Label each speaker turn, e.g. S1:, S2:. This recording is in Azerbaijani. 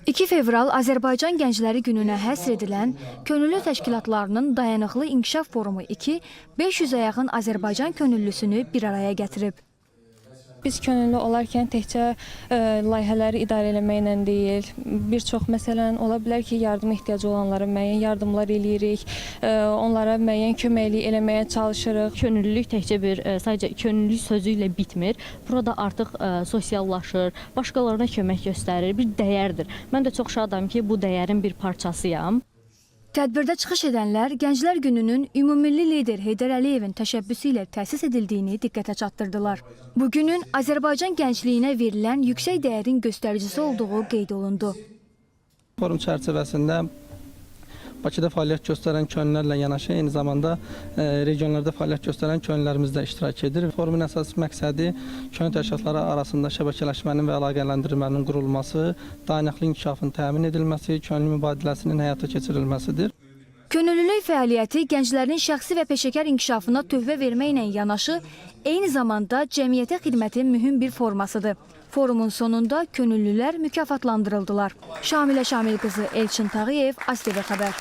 S1: 2 fevral Azərbaycan Gəncləri Gününə həsr edilən Könüllü Təşkilatlarının Dayanıqlı İnkişaf Forumu 2 500-ə yaxın Azərbaycan könüllüsünü bir araya gətirib.
S2: Biz könüllü olarkən təkcə layihələri idarə eləməklə deyil, bir çox məsələn ola bilər ki, yardıma ehtiyacı olanlara müəyyən yardımlar eləyirik, onlara müəyyən köməklik eləməyə çalışırıq.
S3: Könüllülük təkcə sadəcə könüllülük sözü ilə bitmir. Burada artıq sosiallaşır, başqalarına kömək göstərir, bir dəyərdir. Mən də çox şadam ki, bu dəyərin bir parçasıyam.
S1: Tədbirdə çıxış edənlər Gənclər Gününün ümumilli lider Heydər Əliyevin təşəbbüsü ilə təsis edildiyini diqqətə çatdırdılar. Bu günün Azərbaycan gəncliyinə verilən yüksək dəyərin göstəricisi olduğu qeyd olundu.
S4: Forum çərçivəsində Bakıda fəaliyyət göstərən könüllərlə yanaşı, eyni zamanda regionlarda fəaliyyət göstərən könüllərimiz də iştirak edir. Forumun əsas məqsədi könüllü təşkilatları arasında şəbəkələşmənin və əlaqələndirmənin qurulması, dayanıqlı inkişafın təmin edilməsi, könüllü mübadiləsinin həyata keçirilməsidir.
S1: Könüllülük fəaliyyəti gənclərin şəxsi və peşəkar inkişafına töhfə verməklə yanaşı, eyni zamanda cəmiyyətə xidmətin mühüm bir formasıdır. Forumun sonunda könüllülər mükafatlandırıldılar. Şamilə Şamil qızı, Elçin Tağıyev, ASTV Xəbər.